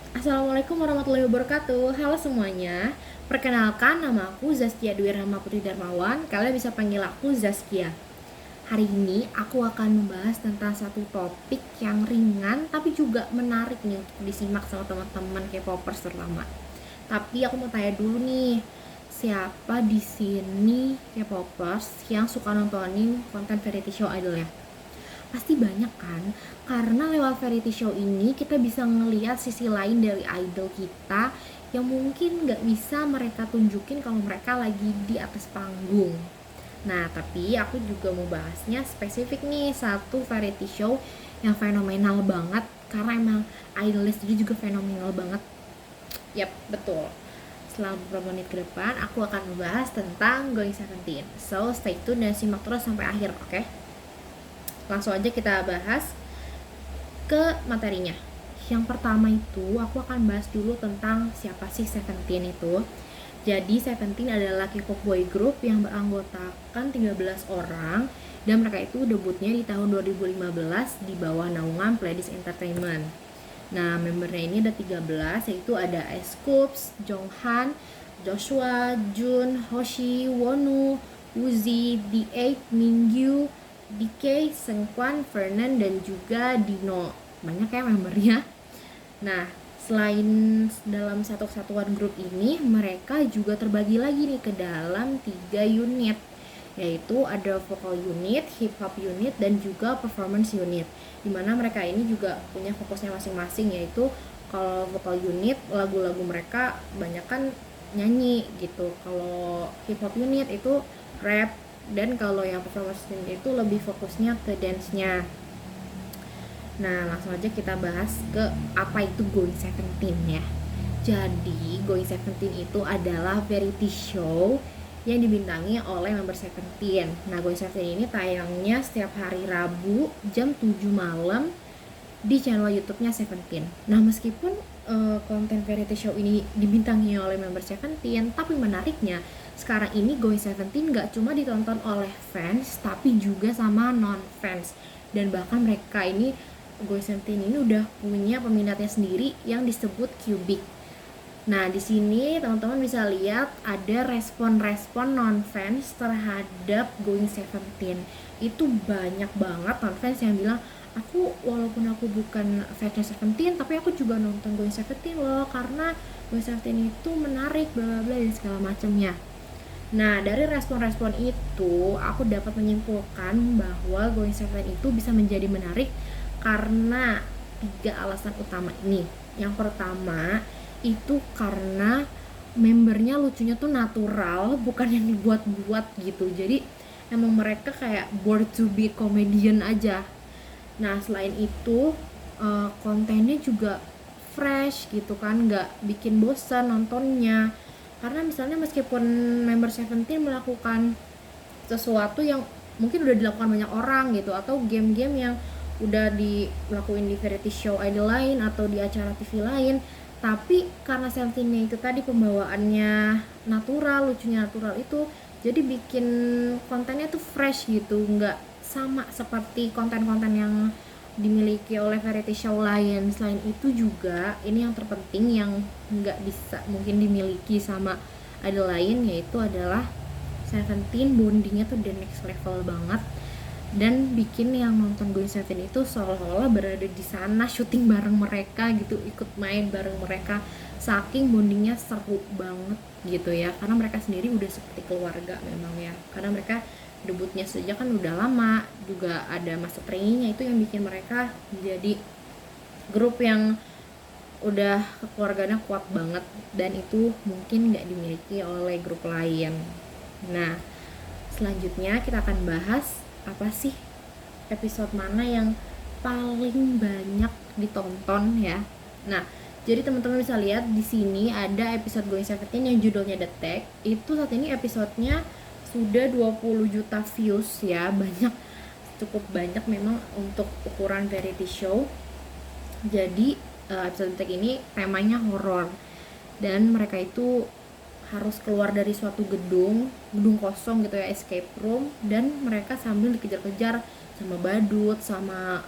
Assalamualaikum warahmatullahi wabarakatuh. Halo semuanya. Perkenalkan, nama aku Zaskia Dwi Rahma Putri Darmawan. Kalian bisa panggil aku Zaskia. Hari ini aku akan membahas tentang satu topik yang ringan tapi juga menarik nih untuk disimak sama teman-teman K-popers terutama. Tapi aku mau tanya dulu nih, siapa di sini K-popers yang suka nontonin konten variety show idolnya? Pasti banyak kan, karena lewat variety show ini kita bisa ngelihat sisi lain dari idol kita yang mungkin nggak bisa mereka tunjukin kalau mereka lagi di atas panggung. Nah, tapi aku juga mau bahasnya spesifik nih, satu variety show yang fenomenal banget karena emang idolnya sendiri juga fenomenal banget. Yap, betul. Selama beberapa menit ke depan aku akan membahas tentang Going Seventeen. So, stay tune dan simak terus sampai akhir, oke? Langsung aja kita bahas ke materinya. Yang pertama itu aku akan bahas dulu tentang siapa sih Seventeen itu. Jadi Seventeen adalah K-pop boy group yang beranggotakan 13 orang dan mereka itu debutnya di tahun 2015 di bawah naungan Pledis Entertainment. Nah, membernya ini ada 13, yaitu ada Scoops, Jonghan, Joshua, Jun, Hoshi, Wonu, Uzi, D8, Mingyu, DK, Seungkwan, Fernan, dan juga Dino. Banyak ya membernya. Nah, selain dalam satu kesatuan grup ini, mereka juga terbagi lagi nih ke dalam 3 unit, yaitu ada vocal unit, hip hop unit, dan juga performance unit. Dimana mereka ini juga punya fokusnya masing-masing, yaitu kalau vocal unit lagu-lagu mereka banyak kan nyanyi gitu, kalau hip hop unit itu rap, dan kalau yang performance unit itu lebih fokusnya ke dance-nya. Nah, langsung aja kita bahas ke apa itu Going Seventeen ya. Jadi, Going Seventeen itu adalah variety show yang dibintangi oleh member Seventeen. Nah, Going Seventeen ini tayangnya setiap hari Rabu jam 7 malam di channel YouTube-nya Seventeen. Nah, meskipun konten variety show ini dibintangi oleh member Seventeen, tapi menariknya sekarang ini Going Seventeen gak cuma ditonton oleh fans, tapi juga sama non-fans. Dan bahkan mereka ini, Going Seventeen ini udah punya peminatnya sendiri yang disebut Cubic. Nah, di sini teman-teman bisa lihat ada respon-respon non-fans terhadap Going Seventeen. Itu banyak banget non-fans yang bilang, aku walaupun aku bukan fansnya Seventeen, tapi aku juga nonton Going Seventeen loh, karena Going Seventeen itu menarik, bla bla bla dan segala macamnya. Nah, dari respon-respon itu, aku dapat menyimpulkan bahwa Going Seventeen itu bisa menjadi menarik karena 3 alasan utama ini. Yang pertama, itu karena membernya lucunya tuh natural, bukan yang dibuat-buat gitu. Jadi, emang mereka kayak born to be comedian aja. Nah, selain itu, kontennya juga fresh gitu kan, nggak bikin bosan nontonnya. Karena misalnya meskipun member Seventeen melakukan sesuatu yang mungkin udah dilakukan banyak orang gitu, atau game-game yang udah dilakuin di variety show idol lain atau di acara TV lain, tapi karena Seventeennya itu tadi pembawaannya natural, lucunya natural itu, jadi bikin kontennya tuh fresh gitu, nggak sama seperti konten-konten yang dimiliki oleh variety show lain. Selain itu juga ini yang terpenting yang nggak bisa mungkin dimiliki sama idol lain, yaitu adalah Seventeen bondingnya tuh the next level banget, dan bikin yang nonton Going Seventeen itu seolah-olah berada di sana, syuting bareng mereka gitu, ikut main bareng mereka, saking bondingnya seru banget gitu ya, karena mereka sendiri udah seperti keluarga memang ya, karena mereka debutnya sejak kan udah lama, juga ada masa trainingnya, itu yang bikin mereka menjadi grup yang udah keluarganya kuat banget, dan itu mungkin nggak dimiliki oleh grup lain. Nah, selanjutnya kita akan bahas apa sih episode mana yang paling banyak ditonton ya. Nah, jadi teman-teman bisa lihat di sini ada episode Going Seventeen yang judulnya The Tag. Itu saat ini episodenya sudah 20 juta views ya, banyak, cukup banyak memang untuk ukuran variety show. Jadi episode The Tag ini temanya horor, dan mereka itu harus keluar dari suatu gedung kosong gitu ya, escape room, dan mereka sambil dikejar-kejar sama badut, sama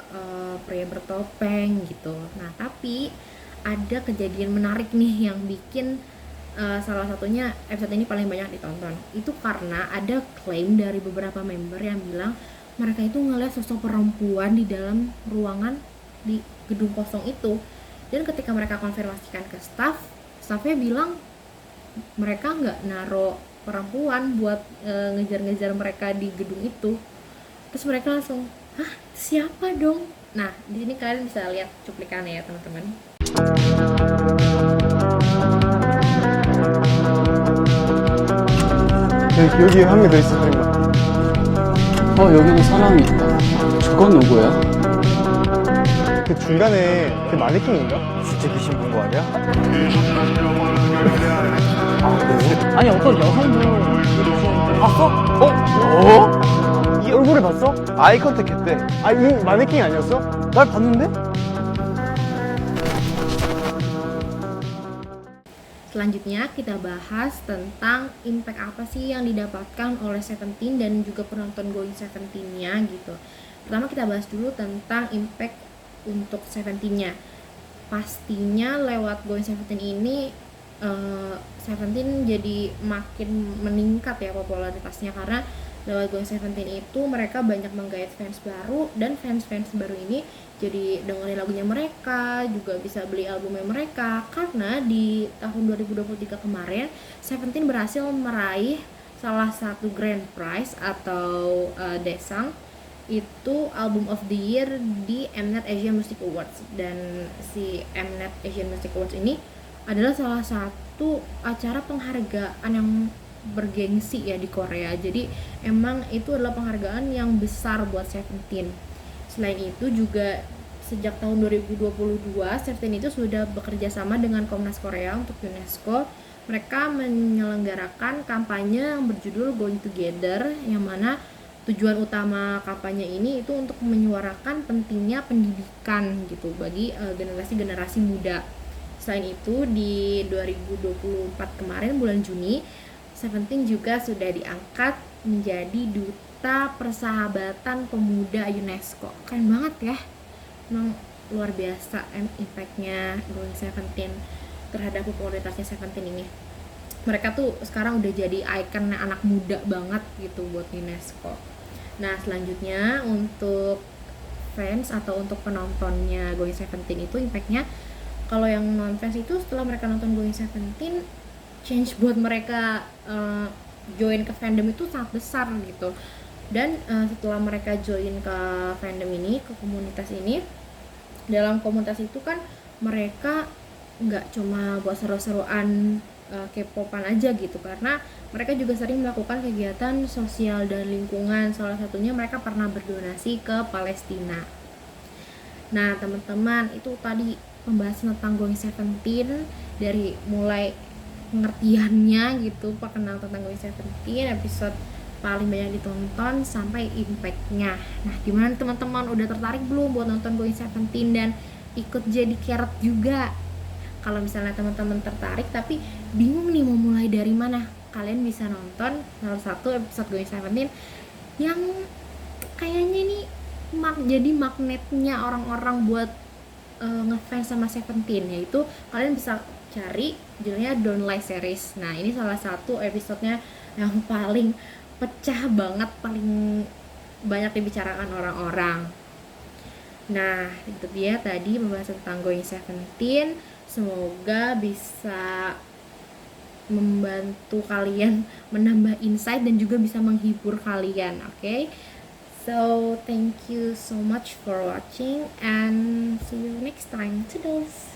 pria bertopeng gitu. Nah, tapi ada kejadian menarik nih yang bikin salah satunya episode ini paling banyak ditonton. Itu karena ada klaim dari beberapa member yang bilang mereka itu ngeliat sosok perempuan di dalam ruangan di gedung kosong itu. Dan ketika mereka konfirmasikan ke staffnya bilang mereka nggak naro perempuan buat ngejar-ngejar mereka di gedung itu. Terus mereka langsung, hah, siapa dong? Nah, di sini kalian bisa lihat cuplikannya ya teman-teman. 여기에 한 명 더 있어, 그런 거. 여기는 사람이 있다. 저건 누구야? 그 중간에 그 마네킹인가? 진짜 귀신 본 거 아니야? 아니, 어떤 여성분. 봤어? 어? 이 얼굴을 봤어? 아이 컨택 했대. 아, 이 마네킹 아니었어? 날 봤는데? Selanjutnya kita bahas tentang impact apa sih yang didapatkan oleh Seventeen dan juga penonton Going Seventeen-nya gitu. Pertama kita bahas dulu tentang impact untuk Seventeen-nya. Pastinya lewat Going Seventeen ini Seventeen jadi makin meningkat ya popularitasnya, karena lewat Going Seventeen itu mereka banyak menggait fans baru, dan fans-fans baru ini jadi dengerin lagunya mereka, juga bisa beli albumnya mereka, karena di tahun 2023 kemarin Seventeen berhasil meraih salah satu grand prize atau Daesang, itu Album of the Year di Mnet Asian Music Awards. Dan si Mnet Asian Music Awards ini adalah salah satu acara penghargaan yang bergengsi ya di Korea. Jadi emang itu adalah penghargaan yang besar buat Seventeen. Selain itu juga sejak tahun 2022 Seventeen itu sudah bekerja sama dengan Komnas Korea untuk UNESCO. Mereka menyelenggarakan kampanye yang berjudul Going Together, yang mana tujuan utama kampanye ini itu untuk menyuarakan pentingnya pendidikan gitu bagi generasi-generasi muda. Selain itu di 2024 kemarin bulan Juni, Seventeen juga sudah diangkat menjadi Duta Persahabatan Pemuda UNESCO. Keren banget ya. Emang luar biasa impact-nya Going Seventeen terhadap popularitasnya Seventeen ini. Mereka tuh sekarang udah jadi ikon anak muda banget gitu buat UNESCO. Nah, selanjutnya untuk fans atau untuk penontonnya Going Seventeen itu impact-nya, kalau yang non fans itu setelah mereka nonton Going Seventeen, change buat mereka join ke fandom itu sangat besar gitu. Dan setelah mereka join ke fandom ini, ke komunitas ini, dalam komunitas itu kan mereka nggak cuma buat seru-seruan K-popan aja gitu, karena mereka juga sering melakukan kegiatan sosial dan lingkungan. Salah satunya mereka pernah berdonasi ke Palestina. Nah teman-teman, itu tadi pembahasan tentang Going Seventeen, dari mulai pengertiannya gitu, perkenal tentang Going Seventeen, episode paling banyak ditonton, sampai impact-nya. Nah gimana teman-teman, udah tertarik belum buat nonton Going Seventeen dan ikut jadi carrot juga? Kalau misalnya teman-teman tertarik tapi bingung nih mau mulai dari mana, kalian bisa nonton salah satu episode Going Seventeen yang kayaknya nih jadi magnetnya orang-orang buat ngefans sama Seventeen, yaitu kalian bisa cari judulnya Don't Lie Series. Nah ini salah satu episodenya yang paling pecah banget, paling banyak dibicarakan orang-orang. Nah itu dia tadi pembahasan tentang Going Seventeen. Semoga bisa membantu kalian menambah insight dan juga bisa menghibur kalian, oke? So thank you so much for watching and see you next time. Toodles!